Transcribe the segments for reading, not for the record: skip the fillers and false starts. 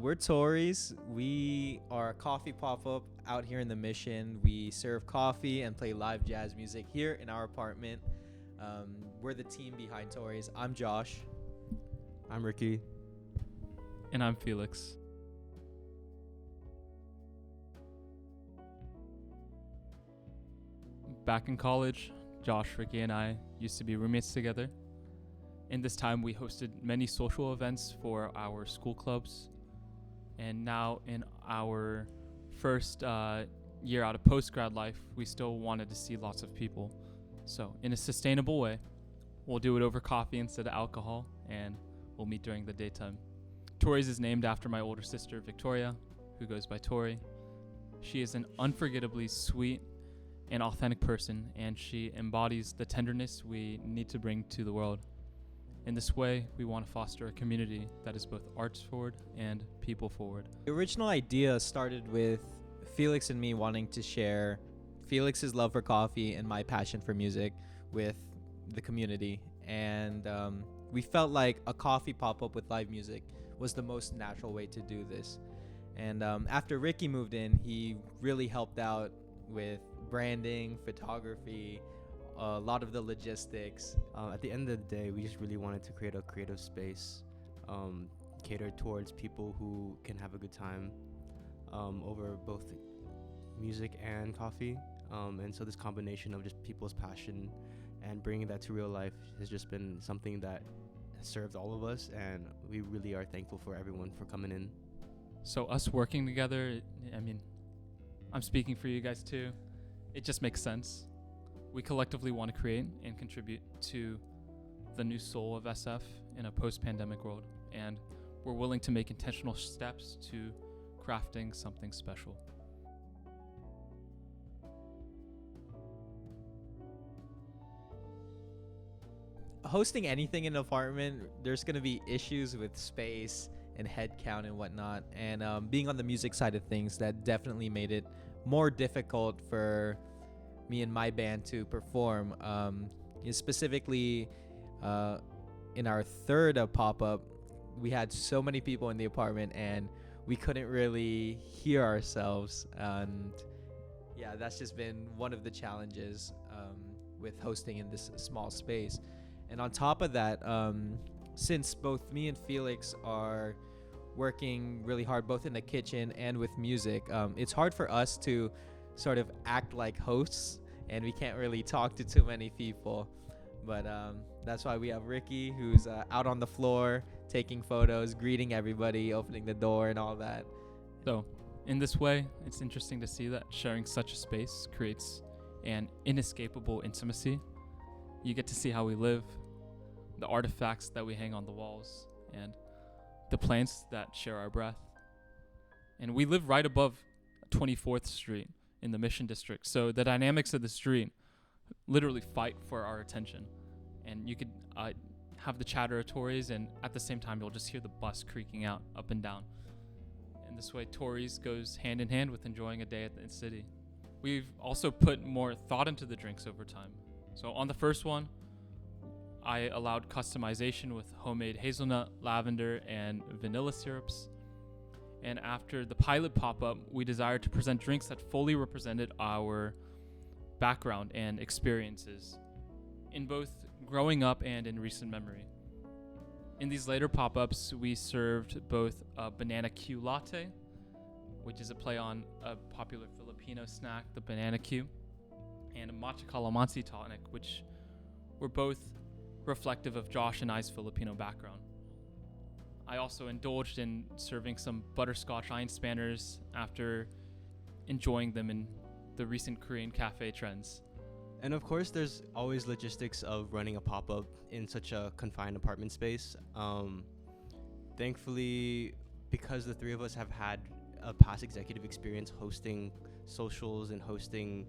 We're Tories. We are a coffee pop-up out here in the Mission. We serve coffee and play live jazz music here in our apartment. We're the team behind Tories. I'm Josh. I'm Ricky. And I'm Felix. Back in college, Josh, Ricky, and I used to be roommates together. In this time, we hosted many social events for our school clubs. And now in our first year out of post-grad life, we still wanted to see lots of people. So in a sustainable way, we'll do it over coffee instead of alcohol, and we'll meet during the daytime. Tori's is named after my older sister, Victoria, who goes by Tori. She is an unforgettably sweet and authentic person, and she embodies the tenderness we need to bring to the world. In this way, we want to foster a community that is both arts forward and people forward. The original idea started with Felix and me wanting to share Felix's love for coffee and my passion for music with the community. And we felt like a coffee pop-up with live music was the most natural way to do this. And after Ricky moved in, he really helped out with branding, photography, a lot of the logistics. At the end of the day, we just really wanted to create a creative space, catered towards people who can have a good time over both music and coffee. And so this combination of just people's passion and bringing that to real life has just been something that has served all of us, and we really are thankful for everyone for coming in. So us working together, I'm speaking for you guys too. It just makes sense. We collectively want to create and contribute to the new soul of SF in a post-pandemic world, and we're willing to make intentional steps to crafting something special. Hosting anything in an apartment, there's going to be issues with space and head count and whatnot. And being on the music side of things, that definitely made it more difficult for me and my band to perform. Specifically, in our third pop-up, we had so many people in the apartment and we couldn't really hear ourselves. And yeah, that's just been one of the challenges with hosting in this small space. And on top of that, since both me and Felix are working really hard, both in the kitchen and with music, it's hard for us to sort of act like hosts, and we can't really talk to too many people. But that's why we have Ricky, who's out on the floor, taking photos, greeting everybody, opening the door and all that. So in this way, it's interesting to see that sharing such a space creates an inescapable intimacy. You get to see how we live, the artifacts that we hang on the walls, and the plants that share our breath. And we live right above 24th Street in the Mission District, so the dynamics of the street literally fight for our attention. And you could have the chatter of Tories, and at the same time you'll just hear the bus creaking out up and down. And this way Tories goes hand in hand with enjoying a day at the city. We've also put more thought into the drinks over time. So on the first one, I allowed customization with homemade hazelnut, lavender, and vanilla syrups. And after the pilot pop-up, we desired to present drinks that fully represented our background and experiences in both growing up and in recent memory. In these later pop-ups, we served both a banana Q latte, which is a play on a popular Filipino snack, the banana Q, and a matcha calamansi tonic, which were both reflective of Josh and I's Filipino background. I also indulged in serving some butterscotch iron spanners after enjoying them in the recent Korean cafe trends. And of course, there's always logistics of running a pop-up in such a confined apartment space. Thankfully, because the three of us have had a past executive experience hosting socials and hosting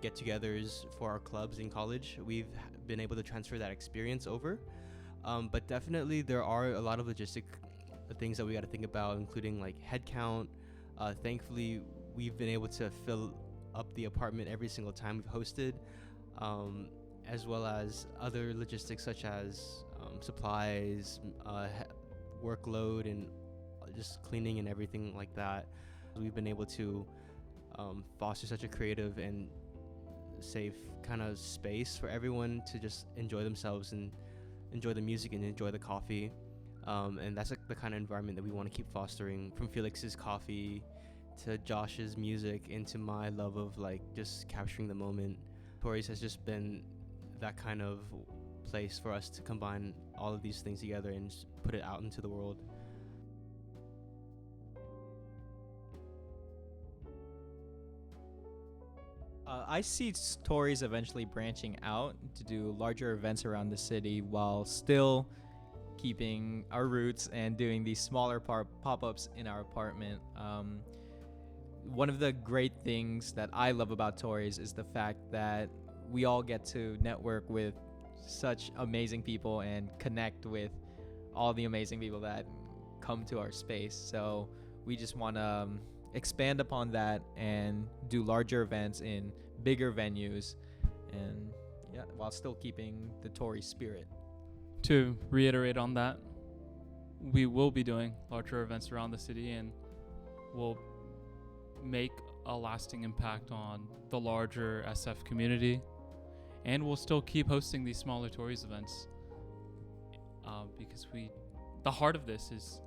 get-togethers for our clubs in college, we've been able to transfer that experience over. But definitely there are a lot of logistic things that we got to think about, including like head count. Thankfully, we've been able to fill up the apartment every single time we've hosted, as well as other logistics such as supplies, workload, and just cleaning and everything like that. We've been able to foster such a creative and safe kind of space for everyone to just enjoy themselves and enjoy the music and enjoy the coffee. And that's like the kind of environment that we want to keep fostering, from Felix's coffee to Josh's music into my love of like just capturing the moment. Tori's has just been that kind of place for us to combine all of these things together and just put it out into the world. I see Tories eventually branching out to do larger events around the city while still keeping our roots and doing these smaller pop-ups in our apartment. One of the great things that I love about Tories is the fact that we all get to network with such amazing people and connect with all the amazing people that come to our space. So we just want to expand upon that and do larger events in bigger venues, and yeah, while still keeping the Tory spirit. To reiterate on that, we will be doing larger events around the city, and we'll make a lasting impact on the larger SF community, and we'll still keep hosting these smaller Tories events, because the heart of this is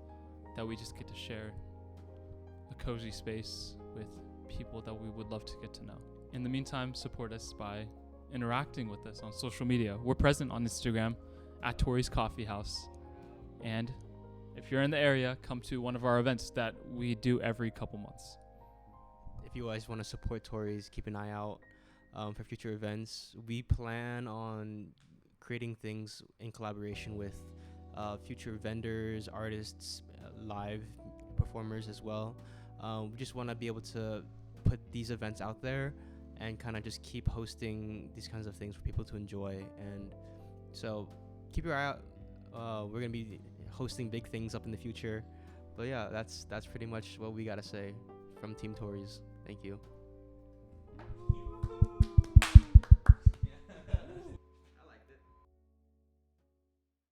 that we just get to share a cozy space with people that we would love to get to know. In the meantime, support us by interacting with us on social media. We're present on Instagram at Tori's Coffee House. And if you're in the area, come to one of our events that we do every couple months. If you guys want to support Tori's, keep an eye out for future events. We plan on creating things in collaboration with future vendors, artists, live performers as well. We just want to be able to put these events out there and kind of just keep hosting these kinds of things for people to enjoy. And so keep your eye out. We're going to be hosting big things up in the future. But yeah, that's pretty much what we got to say from Team Tories. Thank you.